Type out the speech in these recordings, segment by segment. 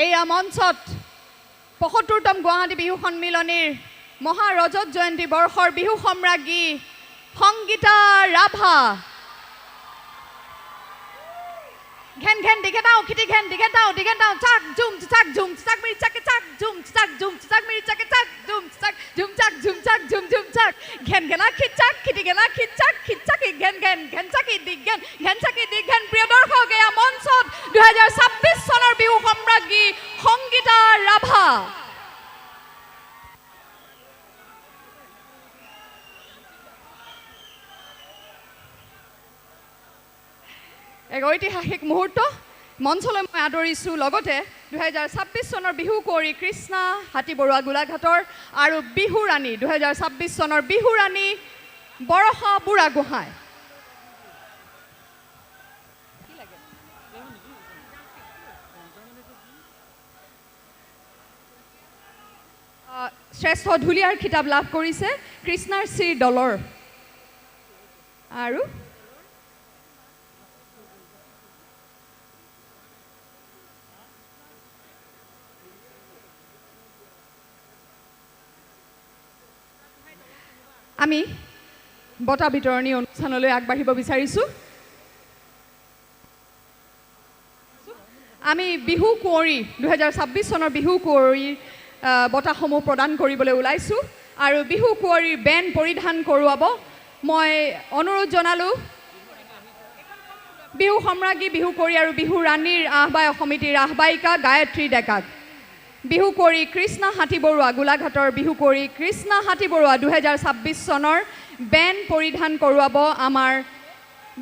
এইয়া মঞ্চত ৭৫তম গুৱাহাটী বিহু সন্মিলনীৰ মহা ৰজত জয়ন্তী বৰ্ষৰ বিহু সম্ৰাজ্ঞী সংগীতা ৰাভা ঘেন ঘেন দিঘে দাও খিটি ঘেন দিঘে দাও চাক ঝুম চাক ঝুম চাক মিৰি চাকে চাক ঝুম চাক মিৰি চাকে চাক ঝুম চাক ঝুম চাক ঘেন ঘেনা খিচাক খিটি ঘেনা খিচাক ঘেন ঘেন ঘেন চাকি দিঘেন প্ৰিয় দৰ্শক এয়া মঞ্চত ২০২৬ চনৰ বিহু সম্ৰাজ্ঞী সংগীতা ৰাভা এক ঐতিহাসিক মুহূৰ্ত মঞ্চলৈ মই আদৰিছোঁ লগতে ২০২৬ চনৰ বিহু কুঁৱৰী কৃষ্ণা হাতীবৰুৱা গোলাঘাটৰ আৰু বিহু ৰাণী ২০২৬ চনৰ বিহু ৰাণী বৰষা বুঢ়াগোহাঁই শ্ৰেষ্ঠ ঢুলীয়াৰ খিতাপ লাভ কৰিছে কৃষ্ণাৰ শ্ৰী দলৰ আৰু আমি বঁটা বিতৰণী অনুষ্ঠানলৈ আগবাঢ়িব বিচাৰিছোঁ আমি বিহু কুঁৱৰী ২০২৬ চনৰ বিহু কুঁৱৰীৰ বঁটাসমূহ প্ৰদান কৰিবলৈ ওলাইছোঁ আৰু বিহু কুঁৱৰীৰ বেণ্ড পৰিধান কৰোৱাব মই অনুৰোধ জনালোঁ বিহু সম্ৰাজ্ঞী বিহু কুঁৱৰী আৰু বিহু ৰাণীৰ আহ্বায়ক সমিতিৰ আহ্বায়িকা গায়ত্ৰী ডেকাক বিহু কুঁৱৰী কৃষ্ণা হাতীবৰুৱা গোলাঘাটৰ বিহু কুঁৱৰী কৃষ্ণা হাতীবৰুৱা ২০২৬ চনৰ বেণ্ড পৰিধান কৰোৱাব আমাৰ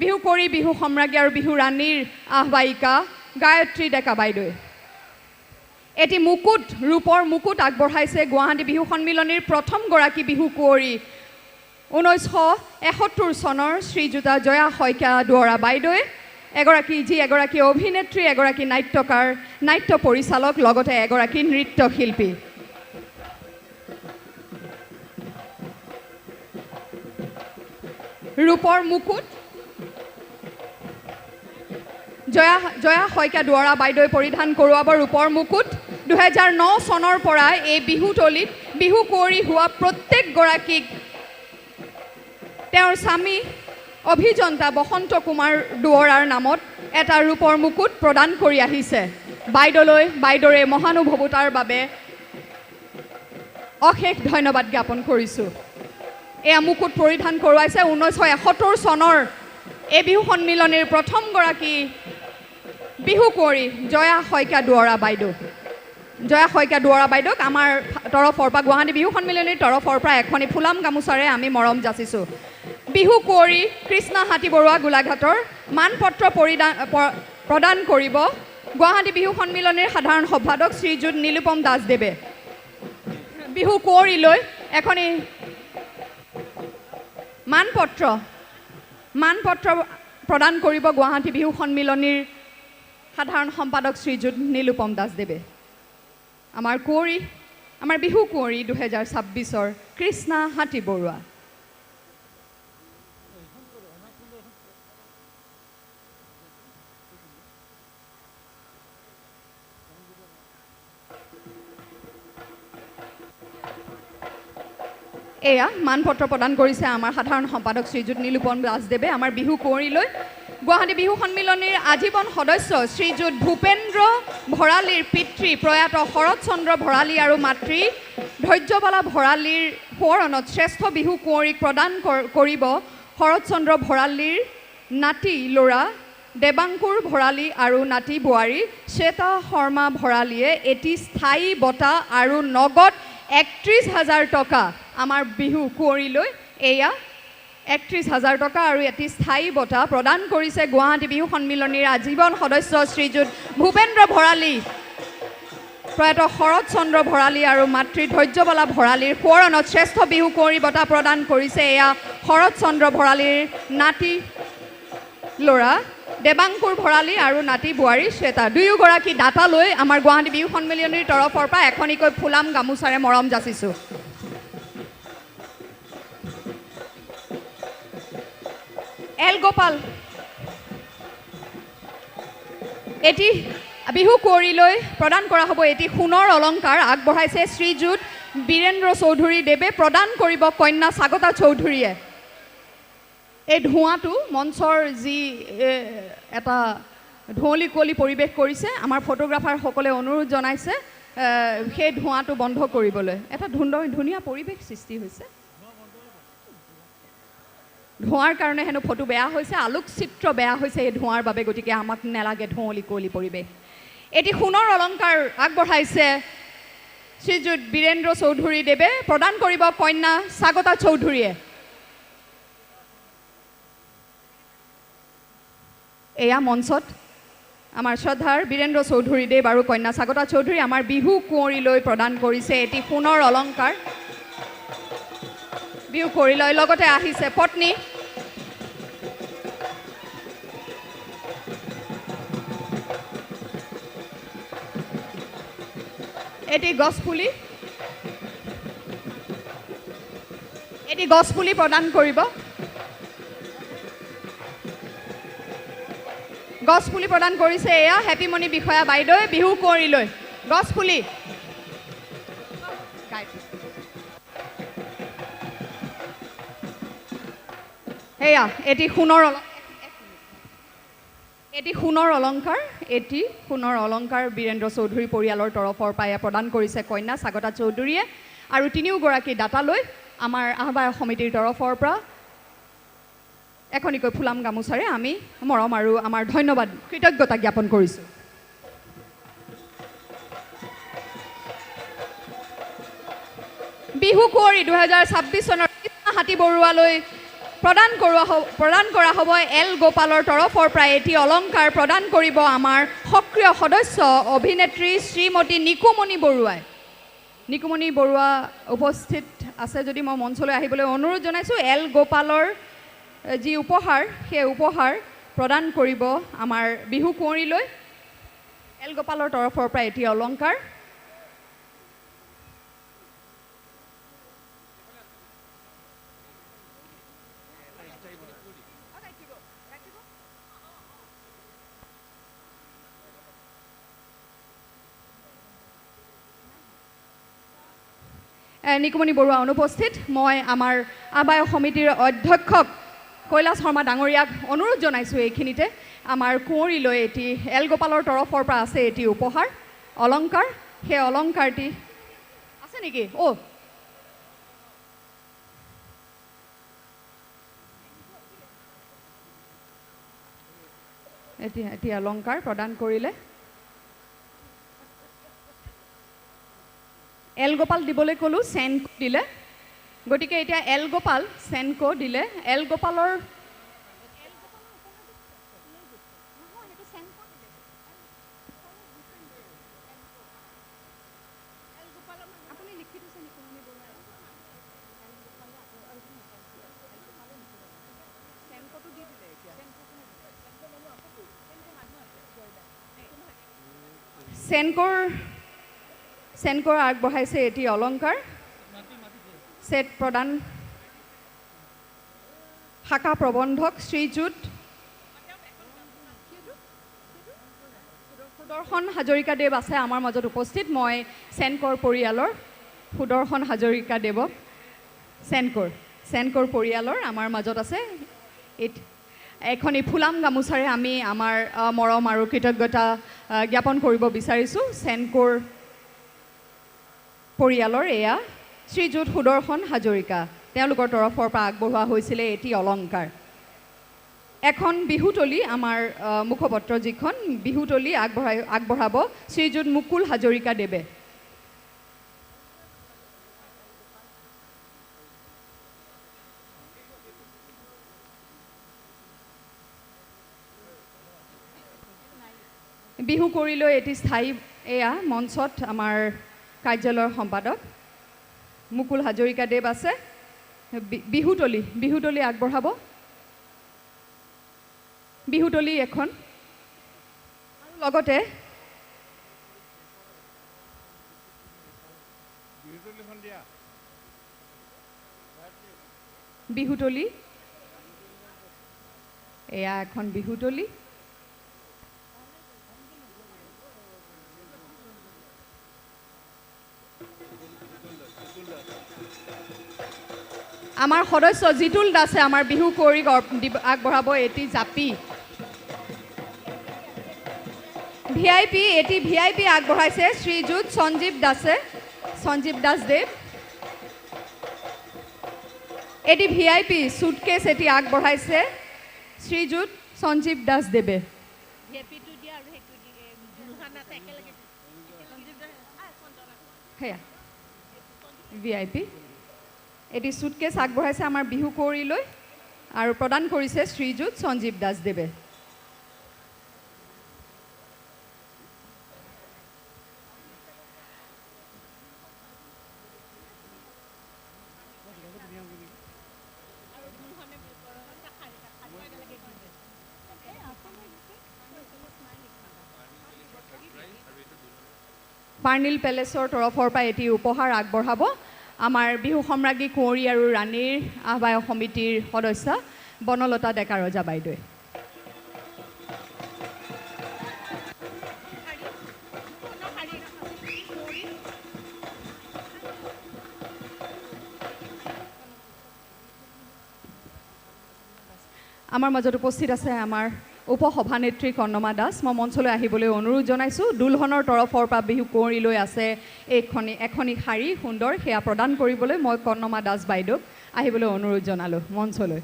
বিহু কুঁৱৰী বিহু সম্ৰাজ্ঞী আৰু বিহু ৰাণীৰ আহ্বায়িকা গায়ত্ৰী ডেকা বাইদেৱে এটি মুকুট ৰূপৰ মুকুট আগবঢ়াইছে গুৱাহাটী বিহু সন্মিলনীৰ প্ৰথমগৰাকী বিহু কুঁৱৰী ১৯৭১ চনৰ শ্ৰীযুতা জয়া শইকীয়া দুৱৰা বাইদেৱে এগৰাকী অভিনেত্ৰী এগৰাকী নাট্যকাৰ নাট্য পৰিচালক লগতে এগৰাকী নৃত্যশিল্পী ৰূপৰ মুকুট জয়া শইকীয়া দুৱৰা বাইদেৱে পৰিধান কৰোৱাব ৰূপৰ মুকুট ২০০৯ চনৰ পৰা এই বিহুতলীত বিহু কুঁৱৰী হোৱা প্ৰত্যেকগৰাকীক তেওঁৰ স্বামী অভিযন্তা বসন্ত কুমাৰ দুৱৰাৰ নামত এটা ৰূপৰ মুকুট প্ৰদান কৰি আহিছে বাইদেউৰ মহানুভৱতাৰ বাবে অশেষ ধন্যবাদ জ্ঞাপন কৰিছোঁ এয়া মুকুট পৰিধান কৰোৱাইছে ১৯৭১ চনৰ এই বিহু সন্মিলনীৰ প্ৰথমগৰাকী বিহু কুঁৱৰী জয়া শইকীয়া দুৱৰা বাইদেউক আমাৰ তৰফৰ পৰা গুৱাহাটী বিহু সন্মিলনীৰ তৰফৰ পৰা এখনি ফুলাম গামোচাৰে আমি মৰম যাচিছোঁ বিহু কুঁৱৰী কৃষ্ণা হাতীবৰুৱা গোলাঘাটৰ মানপত্ৰ প্ৰদান কৰিব গুৱাহাটী বিহু সন্মিলনীৰ সাধাৰণ সম্পাদক শ্ৰীযুত নীলোপম দাসদেৱে বিহু কুঁৱৰীলৈ এখনি মানপত্ৰ প্ৰদান কৰিব গুৱাহাটী বিহু সন্মিলনীৰ সাধাৰণ সম্পাদক শ্ৰীযুত নীলোপম দাসদেৱে আমাৰ বিহু কুঁৱৰী ২০২৬ কৃষ্ণা হাতীবৰুৱা এয়া মানপত্ৰ প্ৰদান কৰিছে আমাৰ সাধাৰণ সম্পাদক শ্ৰীযুত নীলোপম দাসদেৱে আমাৰ বিহু কুঁৱৰীলৈ গুৱাহাটী বিহু সন্মিলনীৰ আজীৱন সদস্য শ্ৰীযুত ভূপেন্দ্ৰ ভৰালীৰ পিতৃ প্ৰয়াত শৰৎ চন্দ্ৰ ভৰালী আৰু মাতৃ ধৈৰ্যবালা ভৰালীৰ সোঁৱৰণত শ্ৰেষ্ঠ বিহু কুঁৱৰীক প্ৰদান কৰিব শৰৎ চন্দ্ৰ ভৰালীৰ নাতি ল'ৰা দেৱাংকুৰ ভৰালী আৰু নাতি বোৱাৰী শ্বেতা শৰ্মা ভৰালীয়ে এটি স্থায়ী বঁটা আৰু নগদ ৩১,০০০ টকা আমাৰ বিহু কুঁৱৰীলৈ এয়া ৩১,০০০ টকা আৰু এটি স্থায়ী বঁটা প্ৰদান কৰিছে গুৱাহাটী বিহু সন্মিলনীৰ আজীৱন সদস্য শ্ৰীযুত ভূপেন্দ্ৰ ভৰালী প্ৰয়াত শৰৎ চন্দ্ৰ ভৰালী আৰু মাতৃ ধৈৰ্যবালা ভৰালীৰ সোঁৱৰণত শ্ৰেষ্ঠ বিহু কুঁৱৰী বঁটা প্ৰদান কৰিছে এয়া শৰৎ চন্দ্ৰ ভৰালীৰ নাতি ল'ৰা দেৱাংকুৰ ভৰালী আৰু নাতি বোৱাৰী শ্বেতা দুয়োগৰাকী দাতালৈ আমাৰ গুৱাহাটী বিহু সন্মিলনীৰ তৰফৰ পৰা এখনিকৈ ফুলাম গামোচাৰে মৰম যাচিছোঁ এল গোপাল এটি বিহু কুঁৱৰীলৈ প্ৰদান কৰা হ'ব এটি সোণৰ অলংকাৰ আগবঢ়াইছে শ্ৰীযুত বীৰেন্দ্ৰ চৌধুৰী দেৱে প্ৰদান কৰিব কন্যা স্বাগতা চৌধুৰীয়ে এই ধোঁৱাটো মঞ্চৰ যি এটা ধুঁৱলি কুঁৱলী পৰিৱেশ কৰিছে আমাৰ ফটোগ্ৰাফাৰসকলে অনুৰোধ জনাইছে সেই ধোঁৱাটো বন্ধ কৰিবলৈ এটা ধুনীয়া পৰিৱেশ সৃষ্টি হৈছে ধোঁৱাৰ কাৰণে হেনো ফটো বেয়া হৈছে আলোকচিত্ৰ বেয়া হৈছে এই ধোঁৱাৰ বাবে গতিকে আমাক নেলাগে ধুঁৱলি কুঁৱলী পৰিৱেশ এটি সোণৰ অলংকাৰ আগবঢ়াইছে শ্ৰীযুত বীৰেন্দ্ৰ চৌধুৰী দেৱে প্ৰদান কৰিব কন্যা স্বাগতা চৌধুৰীয়ে এয়া মঞ্চত আমাৰ শ্ৰদ্ধাৰ বীৰেন্দ্ৰ চৌধুৰী দেৱ আৰু কন্যা স্বাগতা চৌধুৰী আমাৰ বিহু কুঁৱৰীলৈ প্ৰদান কৰিছে এটি সোণৰ অলংকাৰ বিহু কুঁৱৰীলৈ লগতে আহিছে পত্নী এটি গছপুলি প্ৰদান কৰিব গছপুলি প্ৰদান কৰিছে এয়া হেপিমণি বিষয়া বাইদেৱে বিহু কুঁৱৰীলৈ গছপুলি এয়া এটি সোণৰ অলংকাৰ বীৰেন্দ্ৰ চৌধুৰী পৰিয়ালৰ তৰফৰ পৰা প্ৰদান কৰিছে কন্যা স্বাগতা চৌধুৰীয়ে আৰু তিনিওগৰাকী দাতালৈ আমাৰ আহ্বায়ক সমিতিৰ তৰফৰ পৰা এখনিকৈ ফুলাম গামোচাৰে আমি মৰম আৰু আমাৰ ধন্যবাদ কৃতজ্ঞতা জ্ঞাপন কৰিছোঁ বিহু কুঁৱৰী 2026 চনৰ হাতী বৰুৱালৈ প্ৰদান কৰা হ'ব এল গোপালৰ তৰফৰ পৰা এটি অলংকাৰ প্ৰদান কৰিব আমাৰ সক্ৰিয় সদস্য অভিনেত্ৰী শ্ৰীমতী নিকুমণি বৰুৱা উপস্থিত আছে যদি মই মঞ্চলৈ আহিবলৈ অনুৰোধ জনাইছোঁ এল গোপালৰ যি উপহাৰ সেই উপহাৰ প্ৰদান কৰিব আমাৰ বিহু কুঁৱৰীলৈ এল গোপালৰ তৰফৰ পৰা এটি অলংকাৰ নিকুমণি বৰুৱা অনুপস্থিত মই আমাৰ আহ্বায়ক সমিতিৰ অধ্যক্ষক কৈলাশ শৰ্মা ডাঙৰীয়াক অনুৰোধ জনাইছোঁ এইখিনিতে আমাৰ কুঁৱৰীলৈ এটি এল গোপালৰ তৰফৰ পৰা আছে এটি উপহাৰ অলংকাৰ সেই অলংকাৰটি আছে নেকি এটি অলংকাৰ প্ৰদান কৰিলে এল গোপাল দিবলৈ ক'লোঁ চেনকো দিলে গতিকে এতিয়া এল গোপাল চেনকো দিলে এল গোপালৰ চেনকোৰ আগবঢ়াইছে এটি অলংকাৰ সেট প্ৰদান শাখা প্ৰবন্ধক শ্ৰীযুত সুদৰ্শন হাজৰিকা দেৱ আছে আমাৰ মাজত উপস্থিত মই চেনকোৰ পৰিয়ালৰ সুদৰ্শন হাজৰিকা দেৱক চেনকোৰ পৰিয়ালৰ আমাৰ মাজত আছে এখনি ফুলাম গামোচাৰে আমি আমাৰ মৰম আৰু কৃতজ্ঞতা জ্ঞাপন কৰিব বিচাৰিছোঁ চেনকোৰ পৰিয়ালৰ এয়া শ্ৰীযুত সুদৰ্শন হাজৰিকা তেওঁলোকৰ তৰফৰ পৰা আগবঢ়োৱা হৈছিলে এটি অলংকাৰ এখন বিহুতলী আমাৰ মুখপত্ৰ যিখন বিহুতলী আগবঢ়াব শ্ৰীযুত মুকুল হাজৰিকা দেৱে বিহু কুঁৱৰীলৈ এটি স্থায়ী এয়া মঞ্চত আমাৰ কাৰ্যালয়ৰ সম্পাদক মুকুল হাজৰিকা দেৱ আছে বিহুতলী আগবঢ়াব বিহুতলী এখন আৰু লগতে বিহুতলী এয়া এখন বিহুতলী আমাৰ সদস্য জিতুল দাসে আমাৰ বিহু কুঁৱৰীক আগবঢ়াব এটি জাপি ভিআইপি আগবঢ়াইছে শ্ৰীযুত সঞ্জীৱ দাসদেৱ এটি ভিআইপি সুটকেছ এটি আগবঢ়াইছে শ্ৰীযুত সঞ্জীৱ দাসদেৱে ভিআইপি এটি সুটকেছ আগবঢ়াইছে আমাৰ বিহু কুঁৱৰীলৈ আৰু প্ৰদান কৰিছে শ্ৰীযুত সঞ্জীৱ দাসদেৱে পাৰ্নিল পেলেচৰ তৰফৰ পৰা এটি উপহাৰ আগবঢ়াব আমাৰ বিহু সম্ৰাজ্ঞী কুঁৱৰী আৰু ৰাণীৰ আহ্বায়ক সমিতিৰ সদস্য বনলতা ডেকা ৰজা বাইদেৱে আমাৰ মাজত উপস্থিত আছে আমাৰ উপসভানেত্ৰী কৰ্ণমা দাস মই মঞ্চলৈ আহিবলৈ অনুৰোধ জনাইছোঁ দুলহনৰ তৰফৰ পৰা বিহু কুঁৱৰীলৈ আছে এখনি শাৰী সুন্দৰ সেয়া প্ৰদান কৰিবলৈ মই কৰ্ণমা দাস বাইদেউক আহিবলৈ অনুৰোধ জনালোঁ মঞ্চলৈ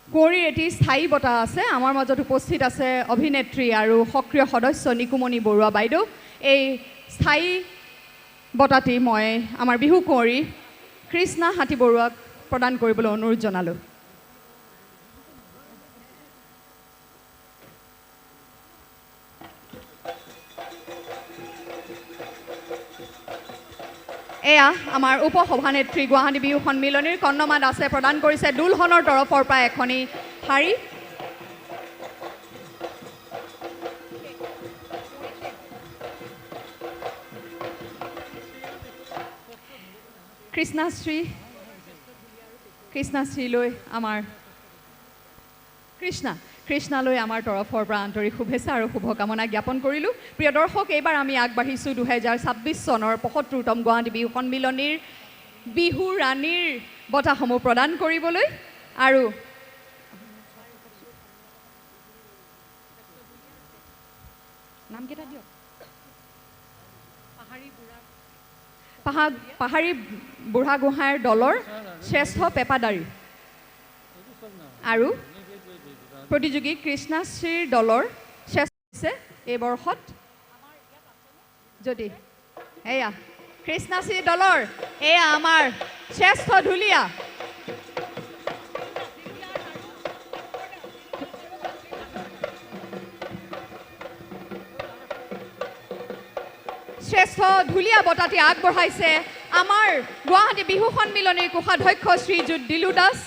কুঁৱৰীৰ এটি স্থায়ী বঁটা আছে আমাৰ মাজত উপস্থিত আছে অভিনেত্ৰী আৰু সক্ৰিয় সদস্য নিকুমণি বৰুৱা বাইদেউ এই স্থায়ী বঁটাটি মই আমাৰ বিহু কুঁৱৰী কৃষ্ণা হাতী বৰুৱাক প্ৰদান কৰিবলৈ অনুৰোধ জনালোঁ এয়া আমাৰ উপসভানেত্ৰী গুৱাহাটী বিহু সন্মিলনীৰ কৰ্ণমা দাসে প্ৰদান কৰিছে দুলহনৰ তৰফৰ পৰা এখনি শাৰী কৃষ্ণাশ্ৰীলৈ আমাৰ কৃষ্ণালৈ আমাৰ তৰফৰ পৰা আন্তৰিক শুভেচ্ছা আৰু শুভকামনা জ্ঞাপন কৰিলোঁ প্ৰিয় দৰ্শক এইবাৰ আমি আগবাঢ়িছোঁ 2026 চনৰ ৭৫তম গুৱাহাটী বিহু সন্মিলনীৰ বিহু ৰাণীৰ বঁটাসমূহ প্ৰদান কৰিবলৈ আৰু নামকেইটা দিয়ক পাহাৰী বুঢ়াগোহাঁইৰ দলৰ শ্ৰেষ্ঠ পেপাদাৰী আৰু প্ৰতিযোগী কৃষ্ণাশ্ৰীৰ দলৰ শ্ৰেষ্ঠ হৈছে এই বৰ্ষত যদি এয়া কৃষ্ণাশ্ৰী দলৰ এয়া আমাৰ শ্ৰেষ্ঠ ঢুলীয়া শ্ৰেষ্ঠ ঢুলীয়া বঁটাটি আগবঢ়াইছে আমাৰ গুৱাহাটী বিহু সন্মিলনীৰ কোষাধ্যক্ষ শ্ৰীযুত দিলু দাস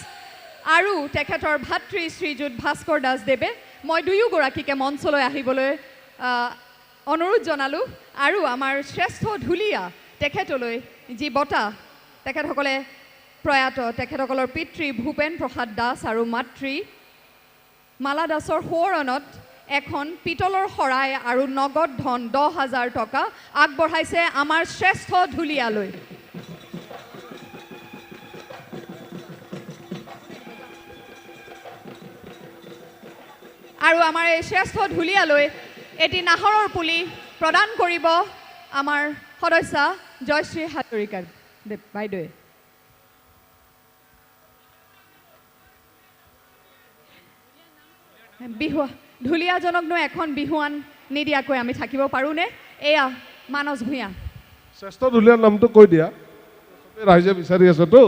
আৰু তেখেতৰ ভাতৃ শ্ৰীযুত ভাস্কৰ দাসদেৱে মই দুয়োগৰাকীকে মঞ্চলৈ আহিবলৈ অনুৰোধ জনালোঁ আৰু আমাৰ শ্ৰেষ্ঠ ঢুলীয়া তেখেতলৈ যি বঁটা তেখেতসকলে প্ৰয়াত তেখেতসকলৰ পিতৃ ভূপেন প্ৰসাদ দাস আৰু মাতৃ মালা দাসৰ সোঁৱৰণত এখন পিতলৰ শৰাই আৰু নগদ ধন 10,000 টকা আগবঢ়াইছে আমাৰ শ্ৰেষ্ঠ ঢুলীয়ালৈ আৰু আমাৰ এই শ্ৰেষ্ঠ ঢুলীয়ালৈ এটি নাহৰৰ পুলি প্ৰদান কৰিব আমাৰ সদস্য জয়শ্ৰী হাজৰিকা বাইদেৱে ঢুলীয়াজনকনো এখন বিহুৱান নিদিয়াকৈ আমি থাকিব পাৰোঁনে এয়া মানস ভূঞা শ্ৰেষ্ঠ ঢুলীয়াৰ নামটো কৈ দিয়া ৰাইজে বিচাৰি আছেতো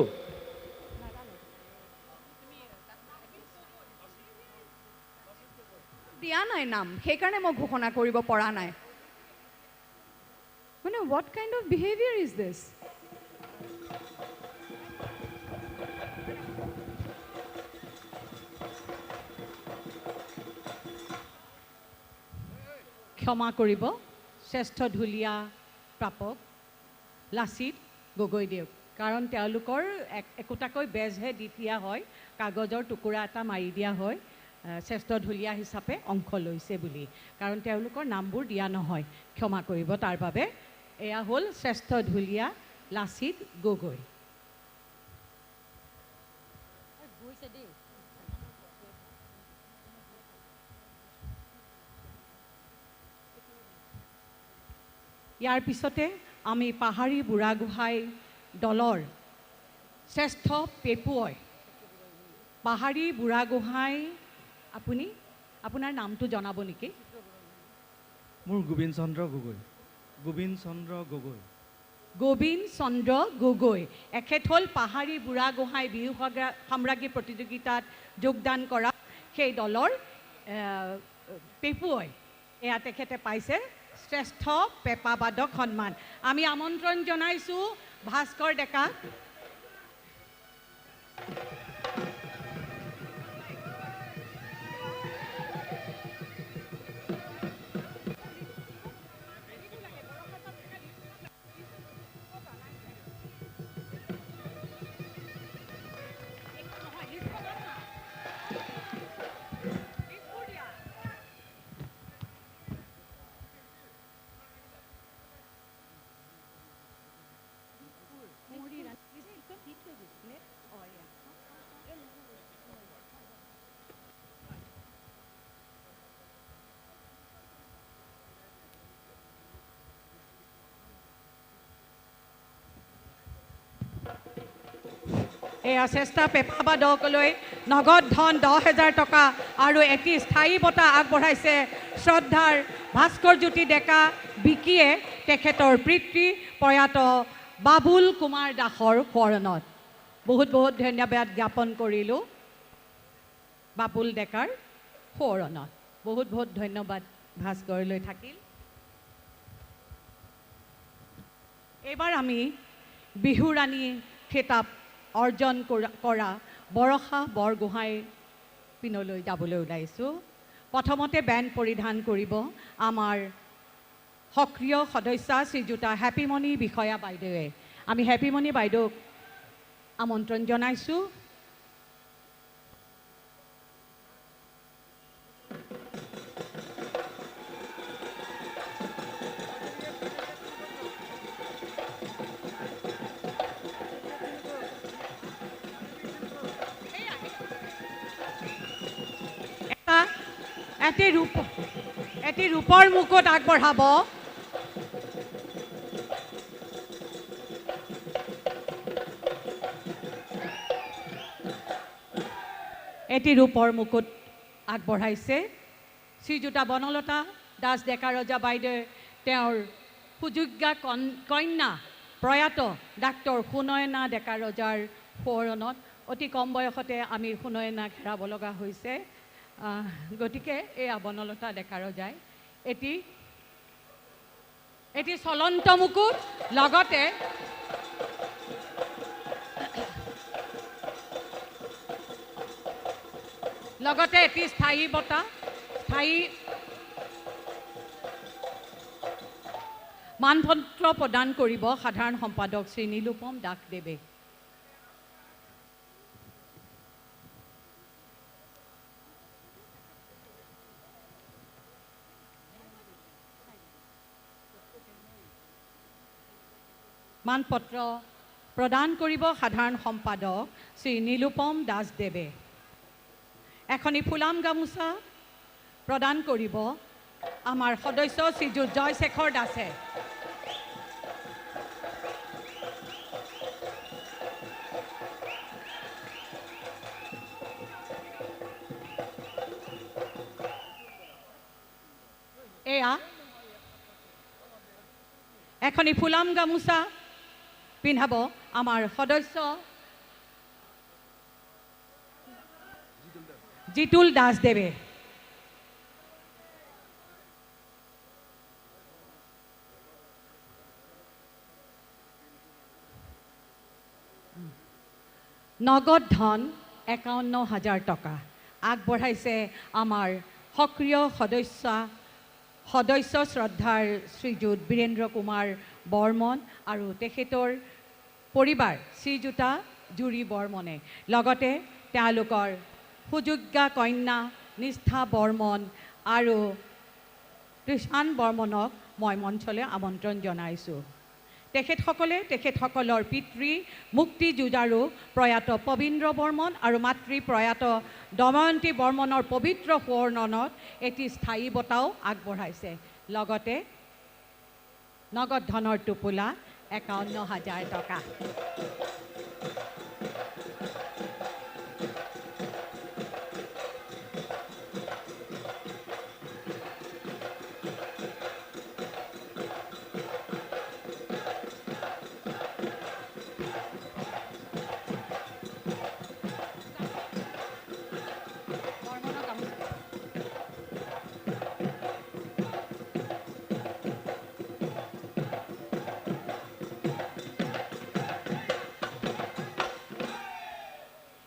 দিয়া নাই নাম সেইকাৰণে মই ঘোষণা কৰিব পৰা নাই মানে what kind of behavior is this ক্ষমা কৰিব শ্ৰেষ্ঠ ঢুলীয়া প্ৰাপক লাচিত গগৈদেৱ কাৰণ তেওঁলোকৰ একোটাকৈ বেজহে দি দিয়া হয় কাগজৰ টুকুৰা এটা মাৰি দিয়া হয় শ্ৰেষ্ঠ ঢুলীয়া হিচাপে অংশ লৈছে বুলি কাৰণ তেওঁলোকৰ নামবোৰ দিয়া নহয় ক্ষমা কৰিব তাৰ বাবে এয়া হ'ল শ্ৰেষ্ঠ ঢুলীয়া লাচিত গগৈ। ইয়াৰ পিছতে আমি পাহাৰী বুঢ়াগোহাঁই দলৰ শ্ৰেষ্ঠ পেপুৱই পাহাৰী বুঢ়াগোহাঁই আপুনি আপোনাৰ নামটো জনাব নেকি? মোৰ গোবিন চন্দ্ৰ গগৈ। গোবিন চন্দ্ৰ গগৈ। গোবিন চন্দ্ৰ গগৈ এখেত হ'ল পাহাৰী বুঢ়াগোহাঁই বিহু সাম্ৰাজ্ঞী প্ৰতিযোগিতাত যোগদান কৰা সেই দলৰ পেপুৱই। এয়া তেখেতে পাইছে শ্ৰেষ্ঠ পেঁপাবাদক সন্মান। আমি আমন্ত্ৰণ জনাইছোঁ ভাস্কৰ ডেকাক। এয়া শ্ৰেষ্ঠ পেঁপাবাদকলৈ নগদ ধন 10,000 টকা আৰু এটি স্থায়ী বঁটা আগবঢ়াইছে শ্ৰদ্ধাৰ ভাস্কৰজ্যোতি ডেকা বিকিয়ে তেখেতৰ পিতৃ প্ৰয়াত বাবুল কুমাৰ দাসৰ শৰণত। বহুত বহুত ধন্যবাদ জ্ঞাপন কৰিলোঁ বাবুল ডেকাৰ শৰণত। বহুত বহুত ধন্যবাদ ভাস্কৰলৈ থাকিল। এইবাৰ আমি বিহুৰাণী খিতাপ অৰ্জন কৰা বৰষা বৰগোহাঁই পিনলৈ যাবলৈ ওলাইছোঁ। প্ৰথমতে বেণ্ড পৰিধান কৰিব আমাৰ সক্ৰিয় সদস্য শ্ৰীযুতা হেপীমণি বিষয়া বাইদেৱে। আমি হেপীমণি বাইদেউক আমন্ত্ৰণ জনাইছোঁ। এটি ৰূপৰ মুকুট আগবঢ়াব আগবঢ়াইছে শ্ৰীযুতা বনলতা দাস ডেকা ৰজা বাইদেৱে তেওঁৰ সুযোগ্য কন্যা প্ৰয়াত ডাক্তৰ সুনয়না ডেকা ৰজাৰ শৰণত। অতি কম বয়সতে আমি সুনয়নাক হেৰাব লগা হৈছে। গতিকে এয়া বনলতা ডেকা ৰজাই এটি চলন্ত মুকুট লগতে এটি স্থায়ী বঁটা মানপত্ৰ প্ৰদান কৰিব সাধাৰণ সম্পাদক শ্ৰী নীলোপম দাসদেৱে। মানপত্ৰ প্ৰদান কৰিব সাধাৰণ সম্পাদক শ্ৰী নীলোপম দাসদেৱে। এখনি ফুলাম গামোচা প্ৰদান কৰিব আমাৰ সদস্য শ্ৰীযুত জয়শেখৰ দাসে। এয়া এখনি ফুলাম গামোচা পিন্ধাব আমাৰ সদস্য জিতুল দাসদেৱে। নগদ ধন 51,000 টকা আগবঢ়াইছে আমাৰ সক্ৰিয় সদস্য শ্ৰদ্ধাৰ শ্ৰীযুত বীৰেন্দ্ৰ কুমাৰ বৰ্মন আৰু তেখেতৰ পৰিবাৰ শ্ৰীযুতা জুৰি বৰ্মনে। লগতে তেওঁলোকৰ সুযোগ্য কন্যা নিষ্ঠা বৰ্মন আৰু কৃষাণ বৰ্মনক মই মঞ্চলৈ আমন্ত্ৰণ জনাইছোঁ। তেখেতসকলৰ পিতৃ মুক্তি যুঁজাৰু প্ৰয়াত পবীন্দ্ৰ বৰ্মন আৰু মাতৃ প্ৰয়াত দময়ন্তী বৰ্মনৰ পবিত্ৰ সোঁৱৰণত এটি স্থায়ী বঁটাও আগবঢ়াইছে লগতে নগদ ধনৰ টোপোলা ৫১,০০০ টকা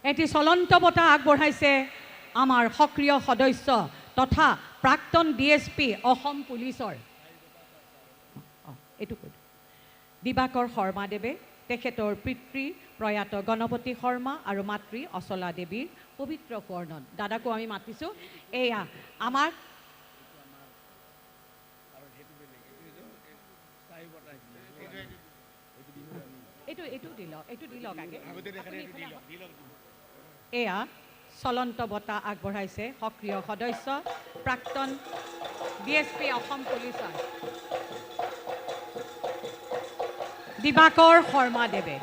এটি চলন্ত বঁটা আগবঢ়াইছে আমাৰ সক্ৰিয় সদস্য তথা প্ৰাক্তন ডিএছপি অসম পুলিচৰ এইটো দিবাকৰ শৰ্মাদেৱে তেখেতৰ পিতৃ প্ৰয়াত গণপতি শৰ্মা আৰু মাতৃ অচলা দেৱীৰ পবিত্ৰ সোঁৱৰণত দাদাকো আমি মাতিছোঁ এয়া আমাৰ এইটো দিলক আগে এয়া চলন্ত বঁটা আগবঢ়াইছে সক্ৰিয় সদস্য প্ৰাক্তন ডিএছপি অসম পুলিচৰ দিবাকৰ শৰ্মাদেৱে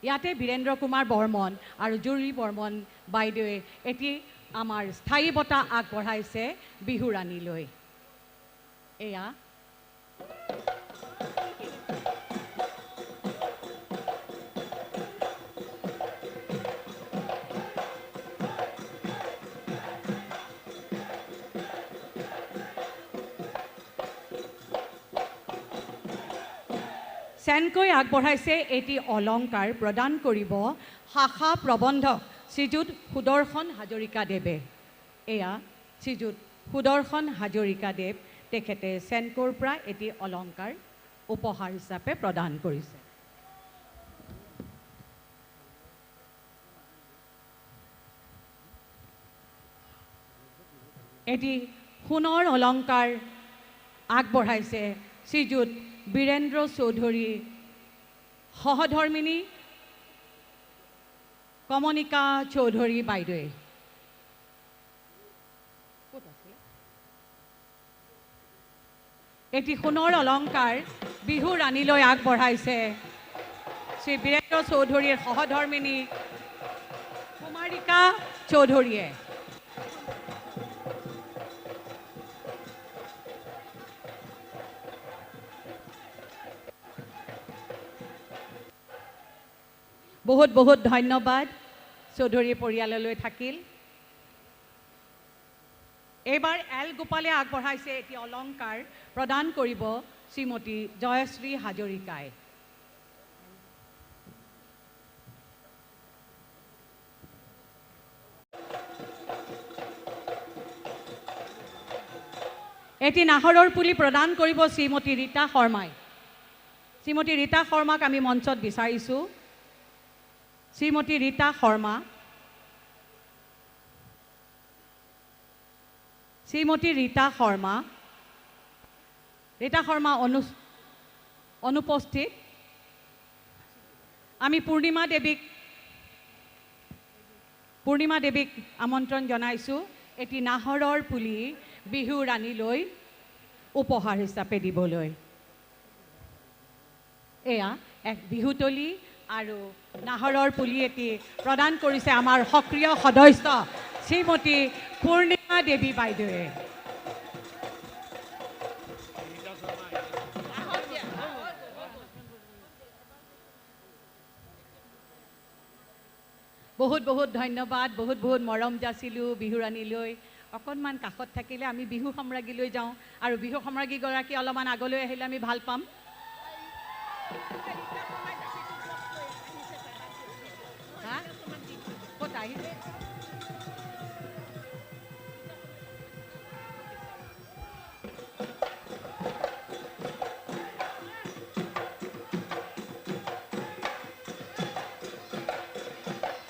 ইয়াতে বীৰেন্দ্ৰ কুমাৰ বৰ্মন আৰু জুৰি বৰ্মন বাইদেৱে এটি আমাৰ স্থায়ী বঁটা আগবঢ়াইছে বিহু ৰাণীলৈ এয়া চেনকৈ আগবঢ়াইছে এটি অলংকাৰ প্ৰদান কৰিব শাখা প্ৰবন্ধক শ্ৰীযুত সুদৰ্শন হাজৰিকাদেৱে এয়া শ্ৰীযুত সুদৰ্শন হাজৰিকাদেৱ তেখেতে চেনকৈৰ পৰা এটি অলংকাৰ উপহাৰ হিচাপে প্ৰদান কৰিছে এটি সোণৰ অলংকাৰ আগবঢ়াইছে শ্ৰীযুত বীৰেন্দ্ৰ চৌধুৰী সহধৰ্মিনী কমনিকা চৌধুৰী বাইদেৱে এটি সোণৰ অলংকাৰ বিহু ৰাণীলৈ আগবঢ়াইছে শ্ৰী বীৰেন্দ্ৰ চৌধুৰীৰ সহধৰ্মিনী কুমাৰিকা চৌধুৰীয়ে বহুত বহুত ধন্যবাদ চৌধুৰী পৰিয়াললৈ থাকিল এইবাৰ এল গোপালে আগবঢ়াইছে এটি অলংকাৰ প্ৰদান কৰিব শ্ৰীমতী জয়শ্ৰী হাজৰিকাই এটি নাহৰৰ পুলি প্ৰদান কৰিব শ্ৰীমতী ৰীতা শৰ্মাই শ্ৰীমতী ৰীতা শৰ্মাক আমি মঞ্চত বিচাৰিছোঁ শ্ৰীমতী ৰীতা শৰ্মা অনুপস্থিত আমি পূৰ্ণিমা দেৱীক আমন্ত্ৰণ জনাইছোঁ এটি নাহৰৰ পুলি বিহু ৰাণীলৈ উপহাৰ হিচাপে দিবলৈ এয়া এক বিহুতলী আৰু নাহৰৰ পুলি এটি প্ৰদান কৰিছে আমাৰ সক্ৰিয় সদস্য শ্ৰীমতী পূৰ্ণিমা দেৱী বাইদেৱে বহুত বহুত ধন্যবাদ বহুত বহুত মৰম যাচিলোঁ বিহু ৰাণীলৈ অকণমান কাষত থাকিলে আমি বিহু সম্ৰাজ্ঞীলৈ যাওঁ আৰু বিহু সম্ৰাজ্ঞীগৰাকী অলপমান আগলৈ আহিলে আমি ভাল পাম ক'ত আহিছে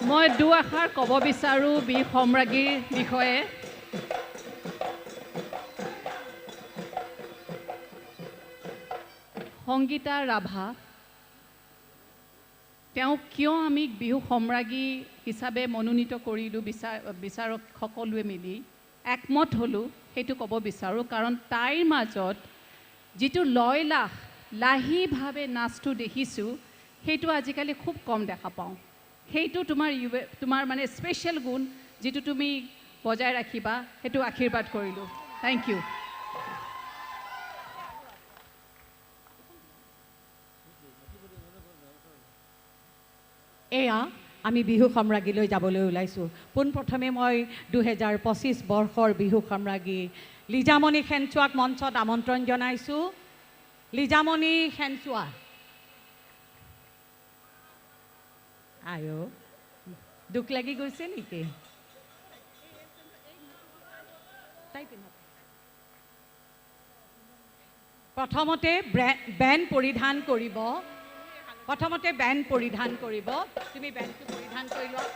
মই দুআষাৰ ক'ব বিচাৰোঁ বীৰ সম্ৰাজ্ঞীৰ বিষয়ে। সংগীতা ৰাভা, তেওঁক কিয় আমি বিহু সম্ৰাজ্ঞী হিচাপে মনোনীত কৰিলোঁ বিচাৰক সকলোৱে মিলি একমত হ'লোঁ সেইটো ক'ব বিচাৰোঁ। কাৰণ তাইৰ মাজত যিটো লয়লাস লাহিভাৱে নাচটো দেখিছোঁ সেইটো আজিকালি খুব কম দেখা পাওঁ। সেইটো তোমাৰ মানে স্পেচিয়েল গুণ যিটো তুমি বজাই ৰাখিবা সেইটো আশীৰ্বাদ কৰিলোঁ। Thank you. এয়া আমি বিহু সম্ৰাজ্ঞীলৈ যাবলৈ ওলাইছোঁ। পোনপ্ৰথমে মই 2025 বৰ্ষৰ বিহু সম্ৰাজ্ঞী লিজামণি খেনচোৱাক মঞ্চত আমন্ত্ৰণ জনাইছোঁ। লিজামণি খেনচোৱা, আয়ো দুখ লাগি গৈছে নেকি? প্ৰথমতে বেণ্ড পৰিধান কৰিব। তুমি বেণ্ডটো পৰিধান কৰি লোৱা।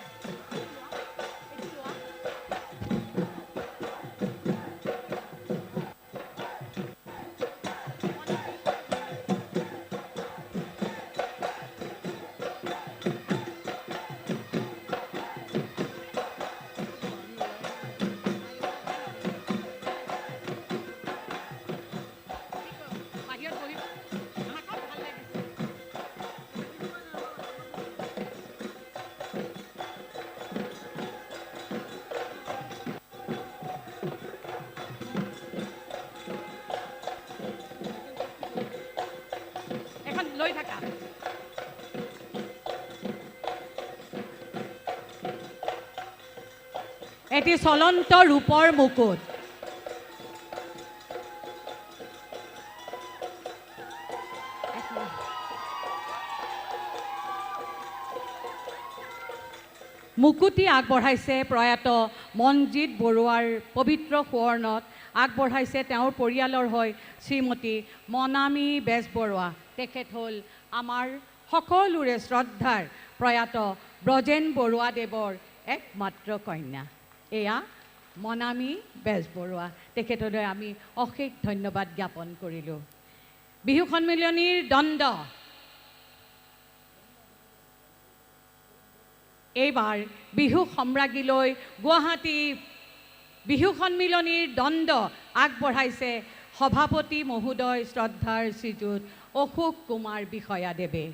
লৈ থাকা। এটি চলন্ত ৰূপৰ মুকুট। মুকুটি আগবঢ়াইছে প্ৰয়াত মনজিৎ বৰুৱাৰ পবিত্ৰ সোঁৱৰণত। আগবঢ়াইছে তেওঁৰ পৰিয়ালৰ হৈ শ্ৰীমতী মনামী বেজবৰুৱা। তেখেত হ'ল আমাৰ সকলোৰে শ্ৰদ্ধাৰ প্ৰয়াত ব্ৰজেন বৰুৱাদেৱৰ একমাত্ৰ কন্যা। এয়া মনামী বেজবৰুৱা, তেখেতলৈ আমি অশেষ ধন্যবাদ জ্ঞাপন কৰিলোঁ। বিহু সন্মিলনীৰ দণ্ড এইবাৰ বিহু সম্ৰাজ্ঞীলৈ গুৱাহাটী বিহু সন্মিলনীৰ দণ্ড আগবঢ়াইছে সভাপতি মহোদয় শ্ৰদ্ধাৰ শ্ৰীযুত অশোক কুমাৰ বিষয়াদেৱে।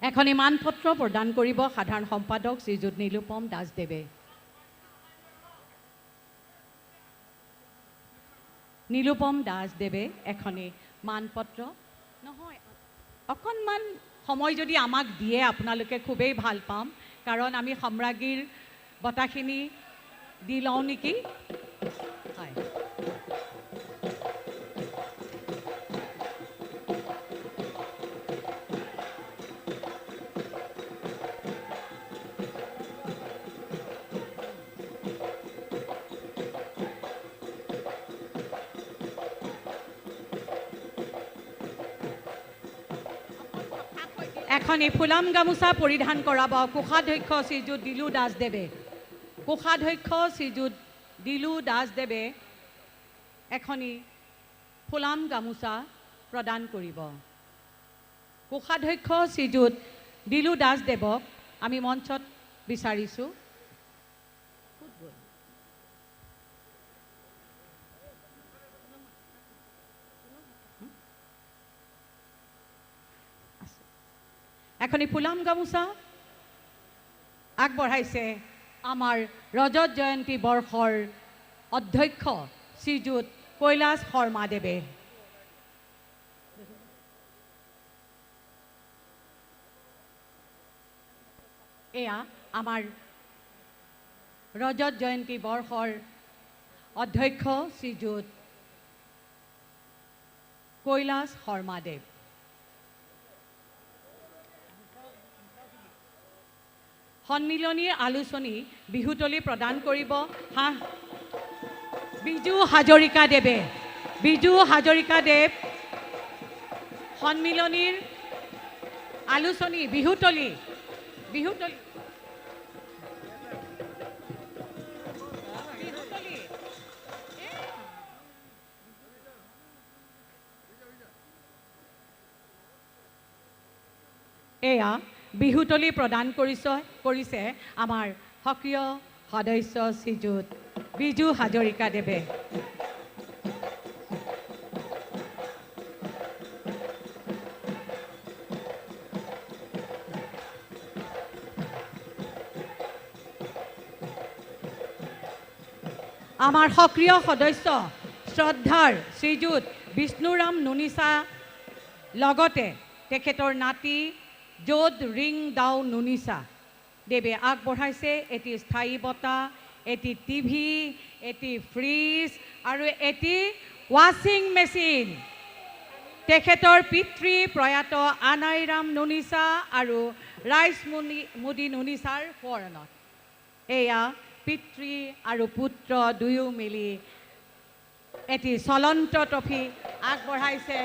এখনি মানপত্ৰ প্ৰদান কৰিব সাধাৰণ সম্পাদক শ্ৰীযুত নীলোপম দাসদেৱে। নীলোপম দাসদেৱে এখনি মানপত্ৰ, নহয় অকণমান সময় যদি আমাক দিয়ে আপোনালোকে খুবেই ভাল পাম, কাৰণ আমি সম্ৰাজ্ঞীৰ বঁটাখিনি দি লওঁ নেকি? হয়। এখনি ফুলাম গামোচা পৰিধান কৰাব কোষাধ্যক্ষ শ্ৰীযুত দিলু দাসদেৱে। কোষাধ্যক্ষ শ্ৰীযুত দিলু দাসদেৱে এখনি ফুলাম গামোচা প্ৰদান কৰিব। কোষাধ্যক্ষ শ্ৰীযুত দিলু দাসদেৱক আমি মঞ্চত বিচাৰিছোঁ। এখনি ফুলাম গামোচা আগবঢ়াইছে আমাৰ ৰজত জয়ন্তী বৰ্ষৰ অধ্যক্ষ শ্ৰীযুত কৈলাশ শৰ্মাদেৱে। এয়া আমাৰ ৰজত জয়ন্তী বৰ্ষৰ অধ্যক্ষ শ্ৰীযুত কৈলাশ শৰ্মাদেৱ। সন্মিলনীৰ আলোচনী বিহুতলী প্ৰদান কৰিব বিজু হাজৰিকাদেৱে। বিজু হাজৰিকাদেৱ সন্মিলনীৰ আলোচনী বিহুতলী বিহুতলী এয়া বিহুতলী প্ৰদান কৰিছে আমাৰ সক্ৰিয় সদস্য শ্ৰীযুত বিজু হাজৰিকাদেৱে। আমাৰ সক্ৰিয় সদস্য শ্ৰদ্ধাৰ শ্ৰীযুত বিষ্ণুৰাম নুনিচা লগতে তেখেতৰ নাতি য'ত ৰিং দাও নুনিচা দেৱে আগবঢ়াইছে এটি স্থায়ী বঁটা, এটি টিভি, এটি ফ্ৰিজ আৰু এটি ৱাশ্বিং মেচিন। তেখেতৰ পিতৃ প্ৰয়াত আনাইৰাম নুনিচা আৰু ৰাইচ মুদি নুনিচাৰ সোঁৱৰণত এয়া পিতৃ আৰু পুত্ৰ দুয়ো মিলি এটি চলন্ত ট্ৰফি আগবঢ়াইছে।